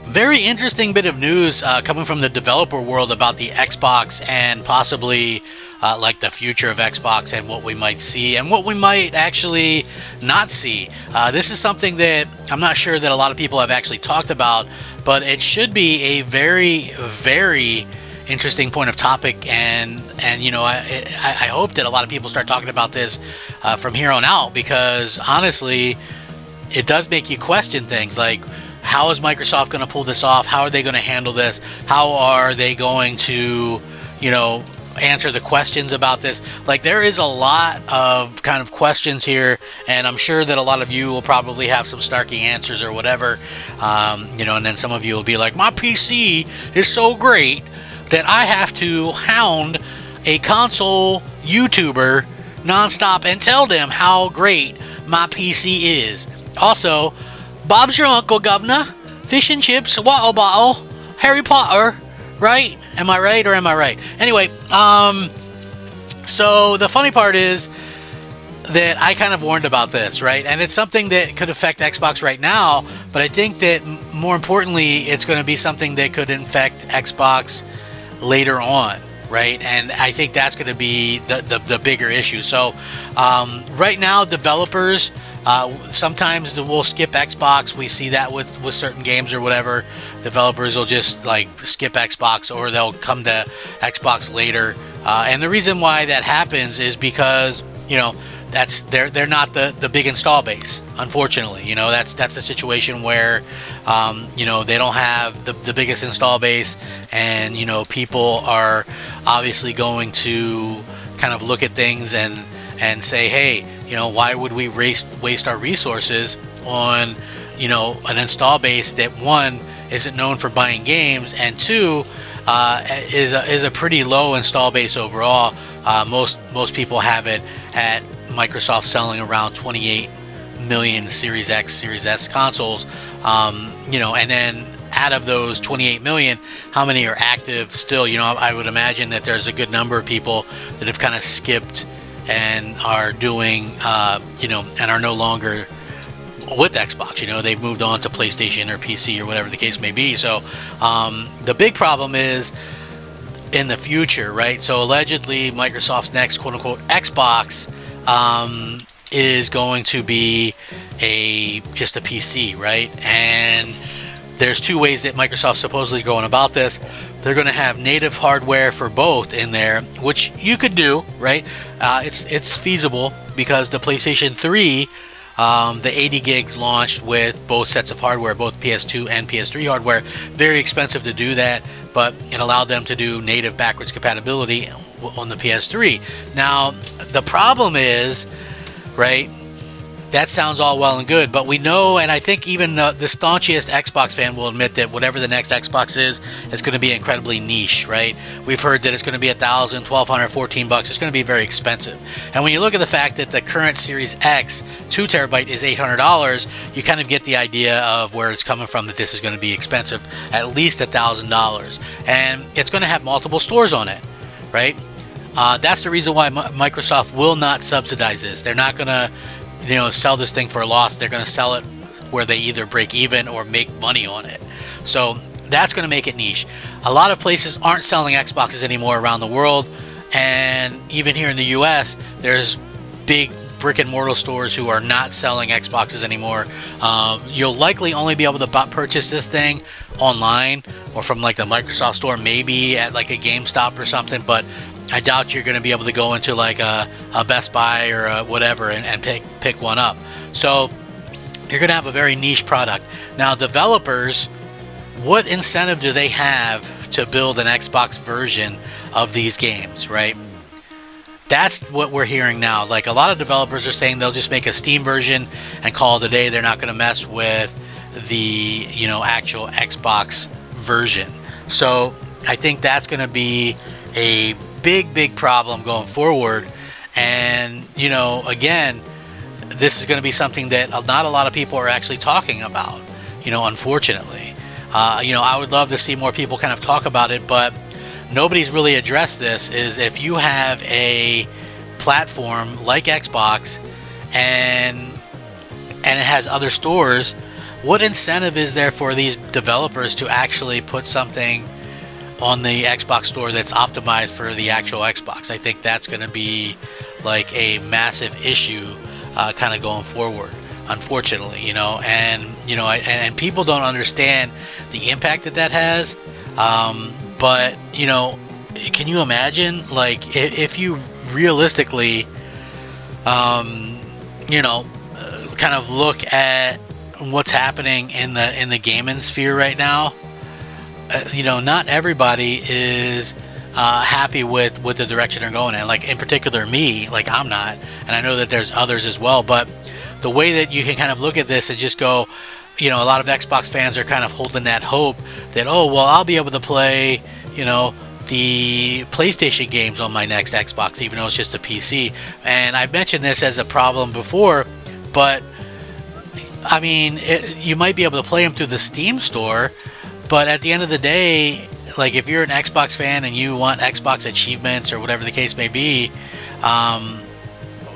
Very interesting bit of news coming from the developer world about the Xbox and possibly like the future of Xbox and what we might see and what we might actually not see. This is something that I'm not sure that a lot of people have actually talked about, but it should be a very, very interesting point of topic, and I hope that a lot of people start talking about this from here on out, because honestly, it does make you question things like, how is Microsoft going to pull this off? How are they going to handle this? How are they going to, answer the questions about this? Like, there is a lot of kind of questions here, and I'm sure that a lot of you will probably have some snarky answers or whatever, and then some of you will be like, my PC is so great that I have to hound a console YouTuber nonstop and tell them how great my PC is. Also, Bob's your uncle, governor. Fish and chips, water bottle, Harry Potter, right? Am I right or am I right? Anyway, so the funny part is that I kind of warned about this, right? And it's something that could affect Xbox right now, but I think that more importantly, it's going to be something that could affect Xbox later on, right? And I think that's going to be the bigger issue. So right now, developers, sometimes we'll skip Xbox. We see that with certain games or whatever. Developers will just like skip Xbox, or they'll come to Xbox later. And the reason why that happens is because that's they're not the big install base. Unfortunately, that's a situation where they don't have the biggest install base, and people are obviously going to kind of look at things and say, hey, why would we waste our resources on, an install base that, one, isn't known for buying games, and two, is a pretty low install base overall. Most people have it at Microsoft selling around 28 million Series X, Series S consoles, and then out of those 28 million, how many are active still? I would imagine that there's a good number of people that have kind of skipped and are doing, and are no longer with Xbox. They've moved on to PlayStation or PC or whatever the case may be. So the big problem is in the future, right? So allegedly, Microsoft's next quote-unquote Xbox is going to be just a PC, right? And there's two ways that Microsoft's supposedly going about this. They're going to have native hardware for both in there, which you could do, right? It's feasible because the PlayStation 3, the 80 gigs launched with both sets of hardware, both PS2 and PS3 hardware. Very expensive to do that, but it allowed them to do native backwards compatibility on the PS3. Now, the problem is, right, that sounds all well and good, but we know, and I think even the staunchiest Xbox fan will admit that whatever the next Xbox is going to be incredibly niche, right? We've heard that it's going to be $1,000, $1,200, $14. It's going to be very expensive. And when you look at the fact that the current Series X 2 terabyte is $800, you kind of get the idea of where it's coming from, that this is going to be expensive, at least $1,000. And it's going to have multiple stores on it, right? That's the reason why Microsoft will not subsidize this. They're not going to sell this thing for a loss. They're going to sell it where they either break even or make money on it. So that's going to make it niche. A lot of places aren't selling Xboxes anymore around the world, and even here in the US, there's big brick and mortar stores who are not selling Xboxes anymore. You'll likely only be able to purchase this thing online or from like the Microsoft store, maybe at like a GameStop or something, but I doubt you're going to be able to go into like a Best Buy or a whatever and pick one up. So you're going to have a very niche product. Now, developers, what incentive do they have to build an Xbox version of these games, right? That's what we're hearing now. Like, a lot of developers are saying they'll just make a Steam version and call it a day. They're not going to mess with the, actual Xbox version. So I think that's going to be a big problem going forward. And again, this is going to be something that not a lot of people are actually talking about, unfortunately. I would love to see more people kind of talk about it, but nobody's really addressed this. Is if you have a platform like Xbox and it has other stores, what incentive is there for these developers to actually put something on the Xbox store that's optimized for the actual Xbox? I think that's going to be like a massive issue kind of going forward, unfortunately, and people don't understand the impact that has. But can you imagine, like, if you realistically kind of look at what's happening in the gaming sphere right now, not everybody is happy with the direction they're going in. Like, in particular me, like, I'm not, and I know that there's others as well, but the way that you can kind of look at this and just go, a lot of Xbox fans are kind of holding that hope that, oh, well, I'll be able to play, the PlayStation games on my next Xbox, even though it's just a PC. And I've mentioned this as a problem before, but I mean, you might be able to play them through the Steam store, but at the end of the day, like, if you're an Xbox fan and you want Xbox achievements or whatever the case may be,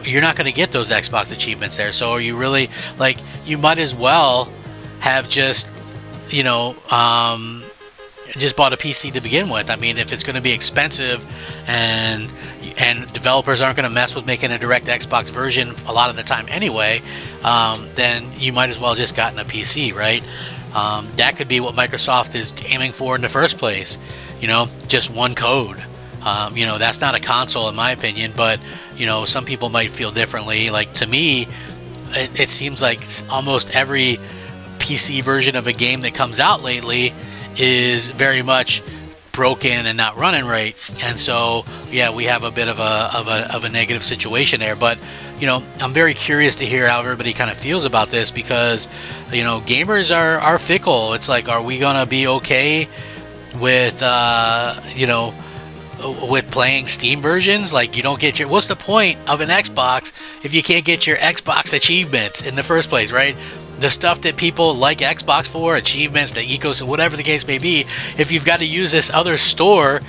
you're not going to get those Xbox achievements there. So are you really, like, you might as well have just bought a PC to begin with. I mean, if it's going to be expensive and developers aren't going to mess with making a direct Xbox version a lot of the time anyway, then you might as well just gotten a PC, right? That could be what Microsoft is aiming for in the first place, just one code. That's not a console in my opinion, but some people might feel differently. Like, to me, it seems like almost every PC version of a game that comes out lately is very much broken and not running right, and so yeah, we have a bit of a negative situation there. But I'm very curious to hear how everybody kind of feels about this, because gamers are fickle. It's like, are we gonna be okay with with playing Steam versions? Like, you don't get what's the point of an Xbox if you can't get your Xbox achievements in the first place, right? The stuff that people like Xbox for, achievements, the ecosystem, whatever the case may be, if you've got to use this other store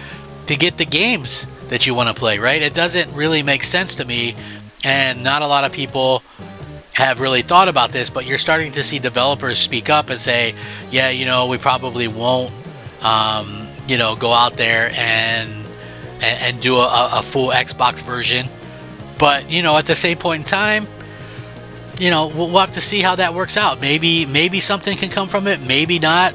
to get the games that you want to play, right? It doesn't really make sense to me, and not a lot of people have really thought about this, but you're starting to see developers speak up and say, yeah, we probably won't, go out there and do a full Xbox version. But, at the same point in time, we'll have to see how that works out. Maybe something can come from it, maybe not.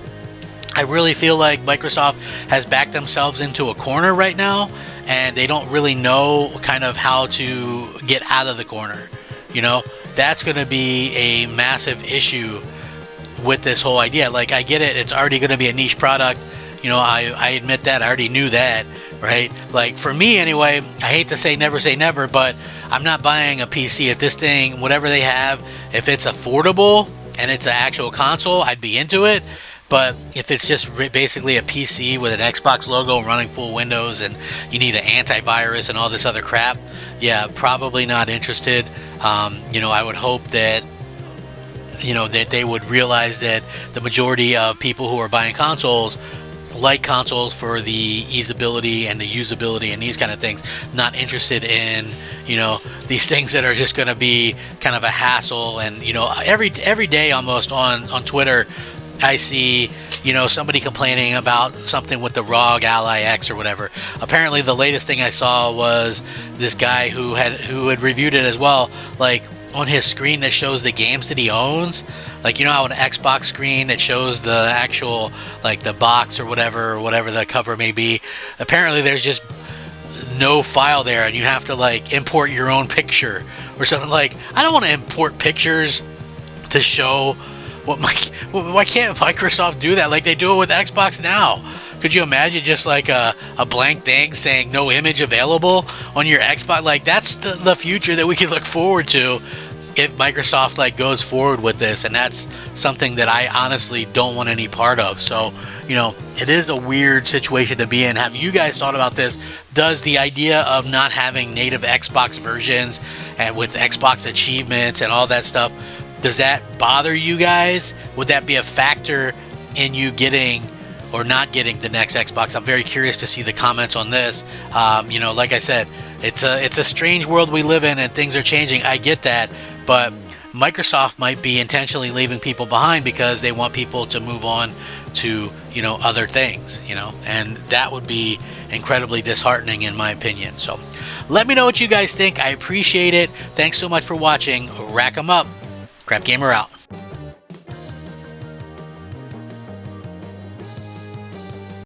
I really feel like Microsoft has backed themselves into a corner right now, and they don't really know kind of how to get out of the corner. That's going to be a massive issue with this whole idea. Like, I get it, it's already going to be a niche product. I admit that. I already knew that, right? Like, for me anyway, I hate to say never, but I'm not buying a PC. If this thing, whatever they have, if it's affordable and it's an actual console, I'd be into it. But if it's just basically a PC with an Xbox logo running full Windows and you need an antivirus and all this other crap, yeah, probably not interested. I would hope that that they would realize that the majority of people who are buying consoles like consoles for the easeability and the usability and these kind of things, not interested in these things that are just going to be kind of a hassle. And every day almost on Twitter I see somebody complaining about something with the ROG Ally X or whatever. Apparently the latest thing I saw was this guy who had reviewed it as well, like, on his screen that shows the games that he owns. Like, how an Xbox screen that shows the actual, like, the box or whatever the cover may be. Apparently there's just no file there, and you have to, like, import your own picture or something. Like, I don't want to import pictures to show why can't Microsoft do that like they do it with Xbox now? Could you imagine just like a blank thing saying no image available on your Xbox? Like, that's the future that we can look forward to if Microsoft goes forward with this, and that's something that I honestly don't want any part of. So, it is a weird situation to be in. Have you guys thought about this? Does the idea of not having native Xbox versions and with Xbox achievements and all that stuff, does that bother you guys? Would that be a factor in you getting or not getting the next Xbox? I'm very curious to see the comments on this. Like I said, it's a strange world we live in, and things are changing. I get that, but Microsoft might be intentionally leaving people behind because they want people to move on to, other things, and that would be incredibly disheartening in my opinion. So let me know what you guys think. I appreciate it. Thanks so much for watching. Rack 'em up. Crap Gamer out.